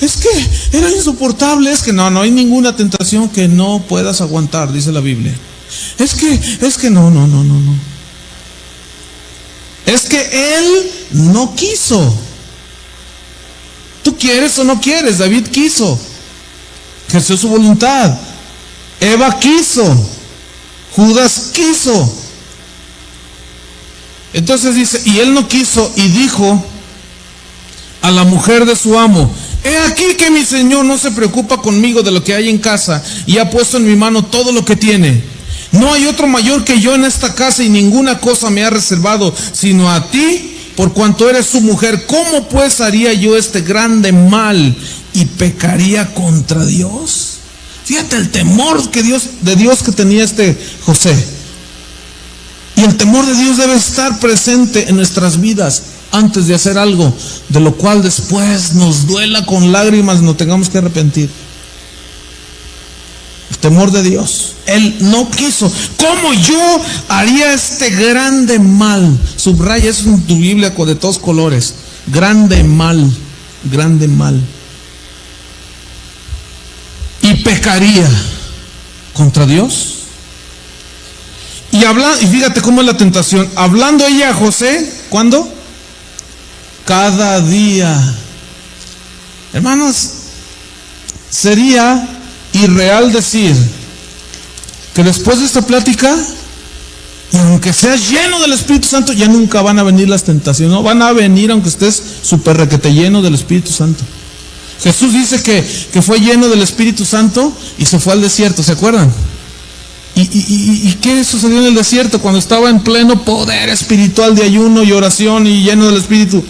Es que era insoportable. Es que no hay ninguna tentación que no puedas aguantar, dice la Biblia. Es que no. Es que él no quiso. ¿Tú quieres o no quieres? David quiso. Ejerció su voluntad. Eva quiso. Judas quiso. Entonces dice, y él no quiso, y dijo a la mujer de su amo: he aquí que mi señor no se preocupa conmigo de lo que hay en casa, y ha puesto en mi mano todo lo que tiene. No hay otro mayor que yo en esta casa, y ninguna cosa me ha reservado sino a ti, por cuanto eres su mujer. ¿Cómo pues haría yo este grande mal y pecaría contra Dios? Fíjate el temor de Dios que tenía José. Y el temor de Dios debe estar presente en nuestras vidas antes de hacer algo de lo cual después nos duela con lágrimas y nos tengamos que arrepentir. El temor de Dios. Él no quiso. ¿Cómo yo haría este grande mal? Subraya eso en tu Biblia de todos colores. Grande mal. Grande mal. Y pecaría contra Dios. Y fíjate cómo es la tentación. Hablando ella a José, ¿cuándo? Cada día. Hermanos, sería irreal decir que después de esta plática, y aunque seas lleno del Espíritu Santo, ya nunca van a venir las tentaciones. No van a venir aunque estés súper requete lleno del Espíritu Santo. Jesús dice que fue lleno del Espíritu Santo y se fue al desierto, ¿se acuerdan? ¿Y qué sucedió en el desierto cuando estaba en pleno poder espiritual de ayuno y oración y lleno del Espíritu,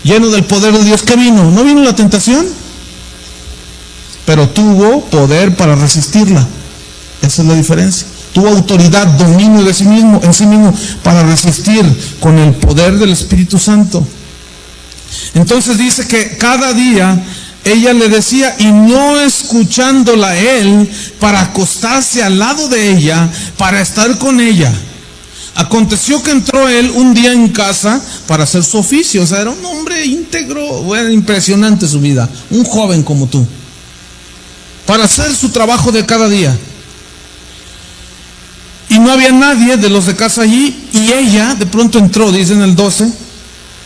lleno del poder de Dios? ¿Qué vino? ¿No vino la tentación? Pero tuvo poder para resistirla. Esa es la diferencia. Tuvo autoridad, dominio de sí mismo, en sí mismo, para resistir con el poder del Espíritu Santo. Entonces dice que cada día ella le decía, y no escuchándola él, para acostarse al lado de ella, para estar con ella. Aconteció que entró él un día en casa para hacer su oficio. O sea, era un hombre íntegro, era impresionante su vida, un joven como tú, para hacer su trabajo de cada día. Y no había nadie de los de casa allí, y ella de pronto entró, dice en el 12,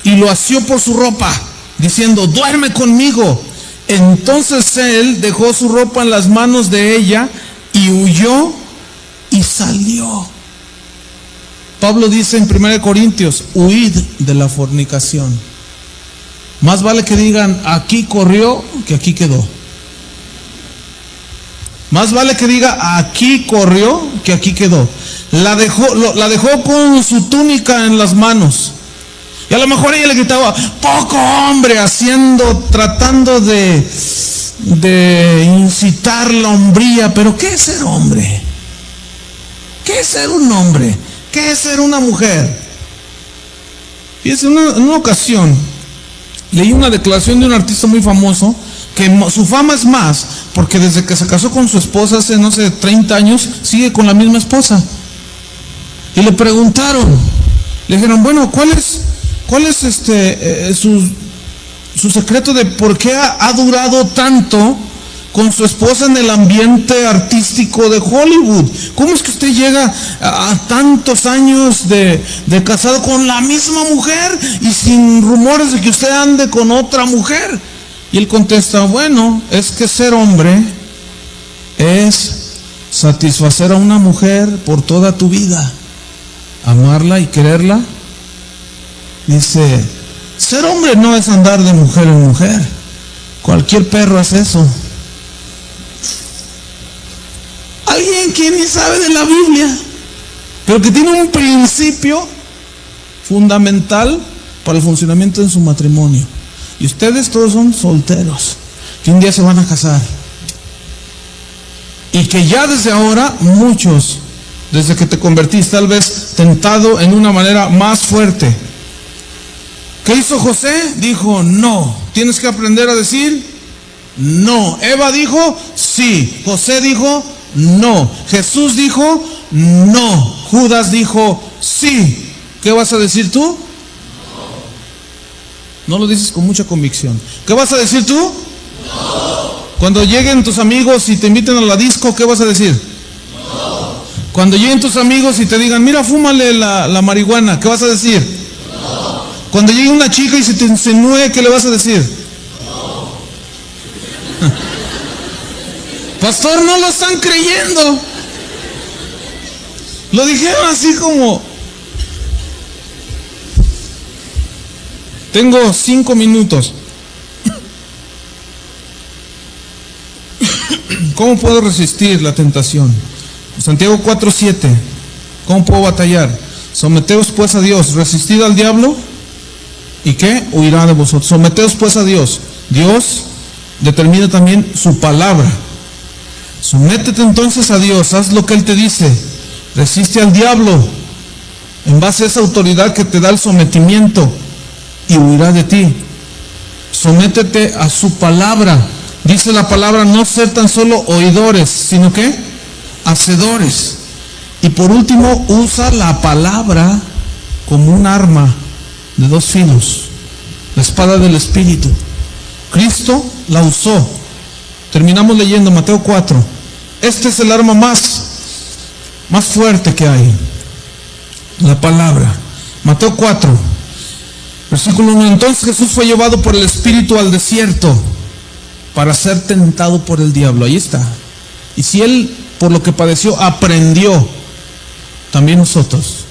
y lo asió por su ropa, diciendo, duerme conmigo. Entonces él dejó su ropa en las manos de ella y huyó y salió. Pablo dice en 1 Corintios, huid de la fornicación. Más vale que digan, aquí corrió, que aquí quedó. Más vale que diga, aquí corrió, que aquí quedó. La dejó con su túnica en las manos. Y a lo mejor ella le gritaba, poco hombre, tratando de incitar la hombría. Pero ¿qué es ser hombre? ¿Qué es ser un hombre? ¿Qué es ser una mujer? Fíjense, en una ocasión leí una declaración de un artista muy famoso, que su fama es más, porque desde que se casó con su esposa hace, no sé, 30 años, sigue con la misma esposa. Y le preguntaron, le dijeron, bueno, ¿cuál es su secreto de por qué ha durado tanto con su esposa en el ambiente artístico de Hollywood? ¿Cómo es que usted llega a tantos años de casado con la misma mujer y sin rumores de que usted ande con otra mujer? Y él contesta, bueno, es que ser hombre es satisfacer a una mujer por toda tu vida, amarla y quererla. Dice, ser hombre no es andar de mujer en mujer. Cualquier perro hace eso. Alguien que ni sabe de la Biblia, pero que tiene un principio fundamental para el funcionamiento de su matrimonio. Y ustedes todos son solteros, que un día se van a casar. Y que ya desde ahora, muchos, desde que te convertiste, tal vez tentado en una manera más fuerte. ¿Qué hizo José? Dijo, no. Tienes que aprender a decir, no. Eva dijo, sí. José dijo, no. Jesús dijo, no. Judas dijo, sí. ¿Qué vas a decir tú? No lo dices con mucha convicción. ¿Qué vas a decir tú? No. Cuando lleguen tus amigos y te inviten a la disco, ¿qué vas a decir? No. Cuando lleguen tus amigos y te digan, mira, fúmale la marihuana, ¿qué vas a decir? No. Cuando llegue una chica y se te insinúe, ¿qué le vas a decir? No. Pastor, no lo están creyendo. Lo dijeron así como... Tengo 5 minutos. ¿Cómo puedo resistir la tentación? Santiago 4:7. ¿Cómo puedo batallar? Someteos pues a Dios, resistid al diablo, ¿y qué? Huirá de vosotros. Someteos pues a Dios. Dios determina también su palabra. Sométete entonces a Dios, haz lo que Él te dice. Resiste al diablo en base a esa autoridad que te da el sometimiento, y huirá de ti. Sométete a su palabra. Dice la palabra, no ser tan solo oidores, sino que hacedores. Y por último, usa la palabra como un arma de 2 filos, la espada del Espíritu. Cristo la usó. Terminamos leyendo Mateo 4. Este es el arma más fuerte que hay, la palabra. Mateo 4, versículo 1. Entonces Jesús fue llevado por el Espíritu al desierto para ser tentado por el diablo. Ahí está. Y si Él, por lo que padeció, aprendió, también nosotros.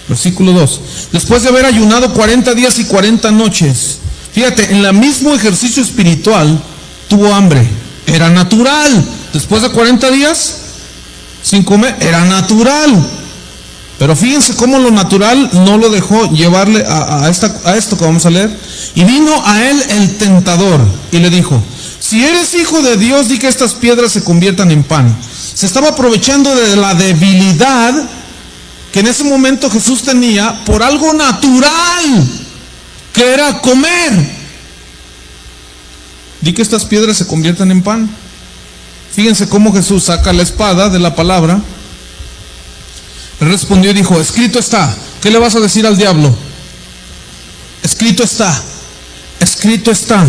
Versículo 2. Después de haber ayunado 40 días y 40 noches, fíjate, en el mismo ejercicio espiritual tuvo hambre. Era natural. Después de 40 días sin comer, era natural. Pero fíjense cómo lo natural no lo dejó llevarle a esto que vamos a leer. Y vino a él el tentador y le dijo, si eres hijo de Dios, di que estas piedras se conviertan en pan. Se estaba aprovechando de la debilidad que en ese momento Jesús tenía por algo natural, que era comer. di que estas piedras se conviertan en pan. Fíjense cómo Jesús saca la espada de la palabra. Él respondió y dijo, escrito está. ¿Qué le vas a decir al diablo? Escrito está. Escrito está.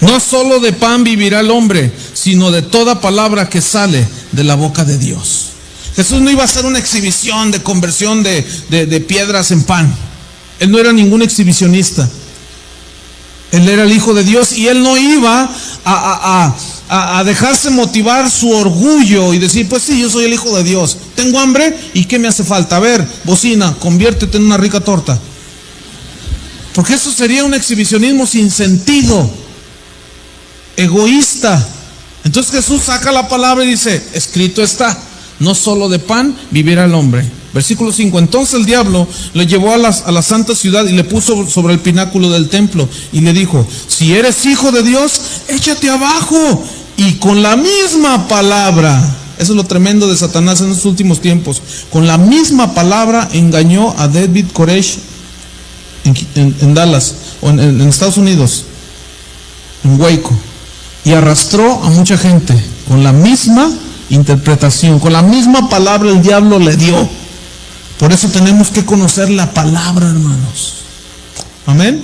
No solo de pan vivirá el hombre, sino de toda palabra que sale de la boca de Dios. Jesús no iba a hacer una exhibición de conversión de piedras en pan. Él no era ningún exhibicionista. Él era el Hijo de Dios y él no iba a dejarse motivar su orgullo y decir, pues sí, yo soy el Hijo de Dios. Tengo hambre y ¿qué me hace falta? A ver, bocina, conviértete en una rica torta. Porque eso sería un exhibicionismo sin sentido, egoísta. Entonces Jesús saca la palabra y dice, escrito está, no solo de pan vivirá el hombre. Versículo 5, entonces el diablo le llevó a la santa ciudad y le puso sobre el pináculo del templo y le dijo, si eres hijo de Dios, échate abajo. Y con la misma palabra, eso es lo tremendo de Satanás en los últimos tiempos, con la misma palabra engañó a David Koresh en Dallas, o en Estados Unidos, en Waco, y arrastró a mucha gente con la misma interpretación, con la misma palabra el diablo le dio. Por eso tenemos que conocer la palabra, hermanos. Amén.